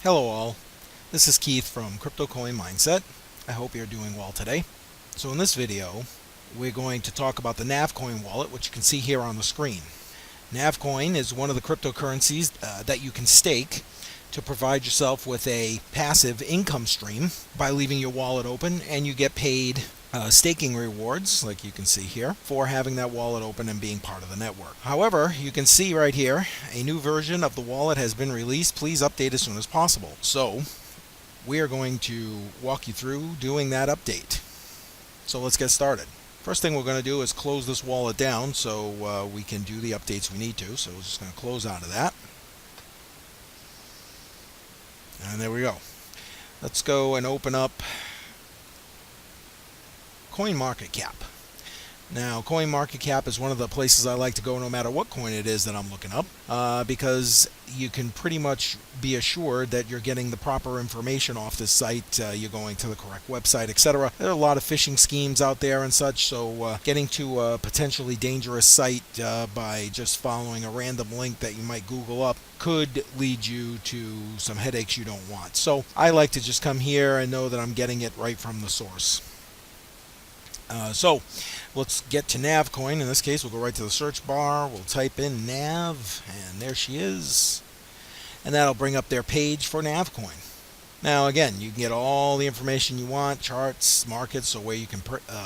Hello all, this is Keith from Crypto Coin Mindset. I hope you're doing well today. So in this video, we're going to talk about the NavCoin wallet, which you can see here on the screen. NavCoin is one of the cryptocurrencies that you can stake to provide yourself with a passive income stream by leaving your wallet open, and you get paid staking rewards, like you can see here, for having that wallet open and being part of the network. However, you can see right here, a new version of the wallet has been released. Please update as soon as possible. So we are going to walk you through doing that update. So let's get started. First thing we're going to do is close this wallet down so we can do the updates we need to. So we're just going to close out of that. And there we go. Let's go and open up CoinMarketCap. Now, CoinMarketCap is one of the places I like to go no matter what coin it is that I'm looking up, because you can pretty much be assured that you're getting the proper information off this site, you're going to the correct website, etc. There are a lot of phishing schemes out there and such, so getting to a potentially dangerous site by just following a random link that you might Google up could lead you to some headaches you don't want. So I like to just come here and know that I'm getting it right from the source. So let's get to NavCoin. In this case, we'll go right to the search bar. We'll type in Nav, and there she is. And that'll bring up their page for NavCoin. Now, again, you can get all the information you want, charts, markets, so where you can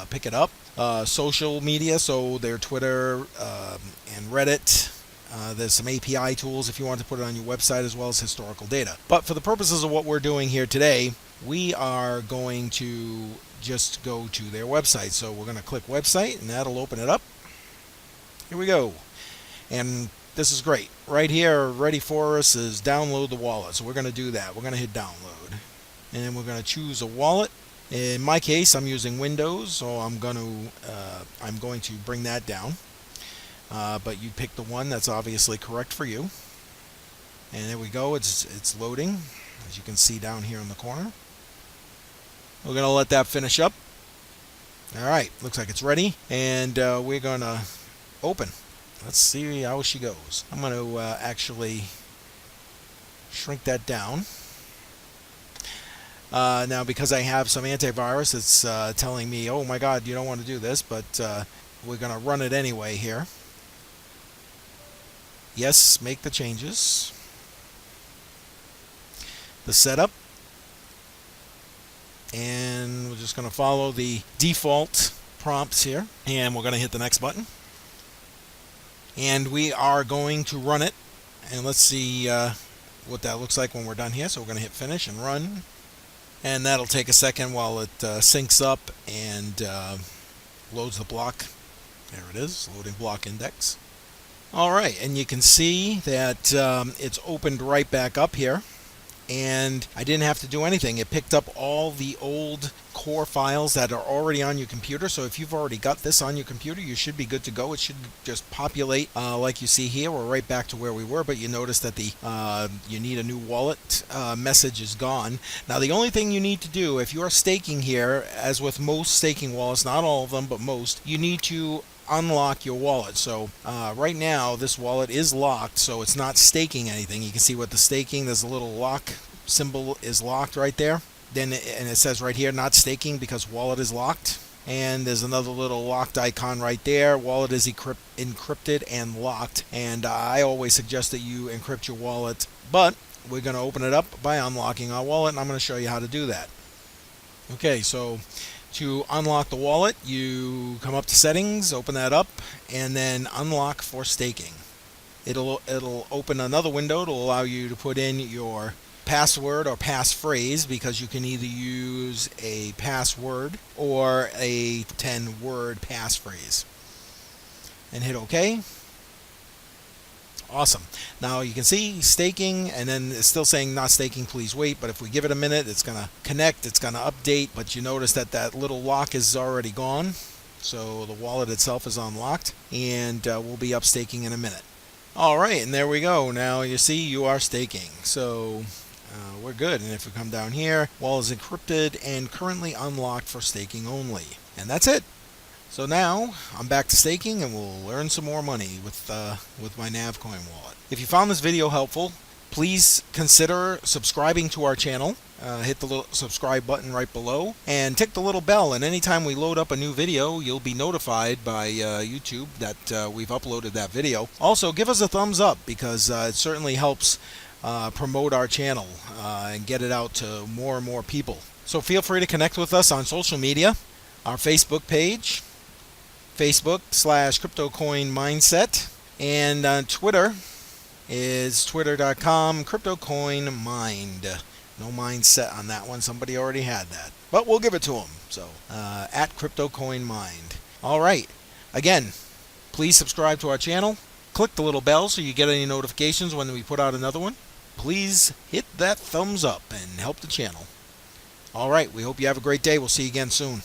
pick it up. Social media, so their Twitter and Reddit. There's some API tools if you want to put it on your website, as well as historical data. But for the purposes of what we're doing here today, we are going to just go to their website. So we're going to click website, and that'll open it up. Here we go. And this is great. Right here, ready for us is download the wallet. So we're going to do that. We're going to hit download. And then we're going to choose a wallet. In my case, I'm using Windows, so I'm going to bring that down. But you pick the one that's obviously correct for you. And there we go. It's loading, as you can see down here in the corner. We're going to let that finish up. All right, looks like it's ready, and we're going to open. Let's see how she goes. I'm going to actually shrink that down. Now, because I have some antivirus, it's telling me, oh my God, you don't want to do this, but we're going to run it anyway here. Yes, make the changes. The setup. And we're just going to follow the default prompts here. And we're going to hit the next button. And we are going to run it. And let's see what that looks like when we're done here. So we're going to hit finish and run. And that'll take a second while it syncs up and loads the block. There it is, loading block index. All right, and you can see that it's opened right back up here. And I didn't have to do anything. It picked up all the old core files that are already on your computer. So if you've already got this on your computer, you should be good to go. It should just populate like you see here. We're right back to where we were, but you notice that the you need a new wallet message is gone. Now, the only thing you need to do if you're staking here, as with most staking wallets, not all of them, but most, you need to unlock your wallet. So right now this wallet is locked, so it's not staking anything. You can see what the staking, there's a little lock symbol is locked right there. And it says right here, not staking because wallet is locked. And there's another little locked icon right there. Wallet is encrypted and locked. And I always suggest that you encrypt your wallet, but we're going to open it up by unlocking our wallet, and I'm going to show you how to do that. Okay, so to unlock the wallet, you come up to settings, open that up, and then unlock for staking. It'll open another window to allow you to put in your password or passphrase, because you can either use a password or a 10-word passphrase. And hit OK. Awesome. Now you can see staking, and then it's still saying not staking, please wait. But if we give it a minute, it's going to connect, it's going to update. But you notice that that little lock is already gone. So the wallet itself is unlocked, and we'll be up staking in a minute. All right, and there we go. Now you see you are staking. So we're good. And if we come down here, wallet is encrypted and currently unlocked for staking only. And that's it. So now I'm back to staking, and we'll earn some more money with my NavCoin wallet. If you found this video helpful, Please consider subscribing to our channel. Hit the little subscribe button right below and tick the little bell, and anytime we load up a new video, you'll be notified by YouTube that we've uploaded that video. Also, give us a thumbs up, because it certainly helps promote our channel and get it out to more and more people. So feel free to connect with us on social media. Our Facebook page, Facebook.com/CryptoCoinMindset, and on Twitter is twitter.com CryptoCoinMind. No mindset on that one. Somebody already had that, but we'll give it to them. So at CryptoCoinMind. All right. Again, please subscribe to our channel. Click the little bell so you get any notifications when we put out another one. Please hit that thumbs up and help the channel. All right. We hope you have a great day. We'll see you again soon.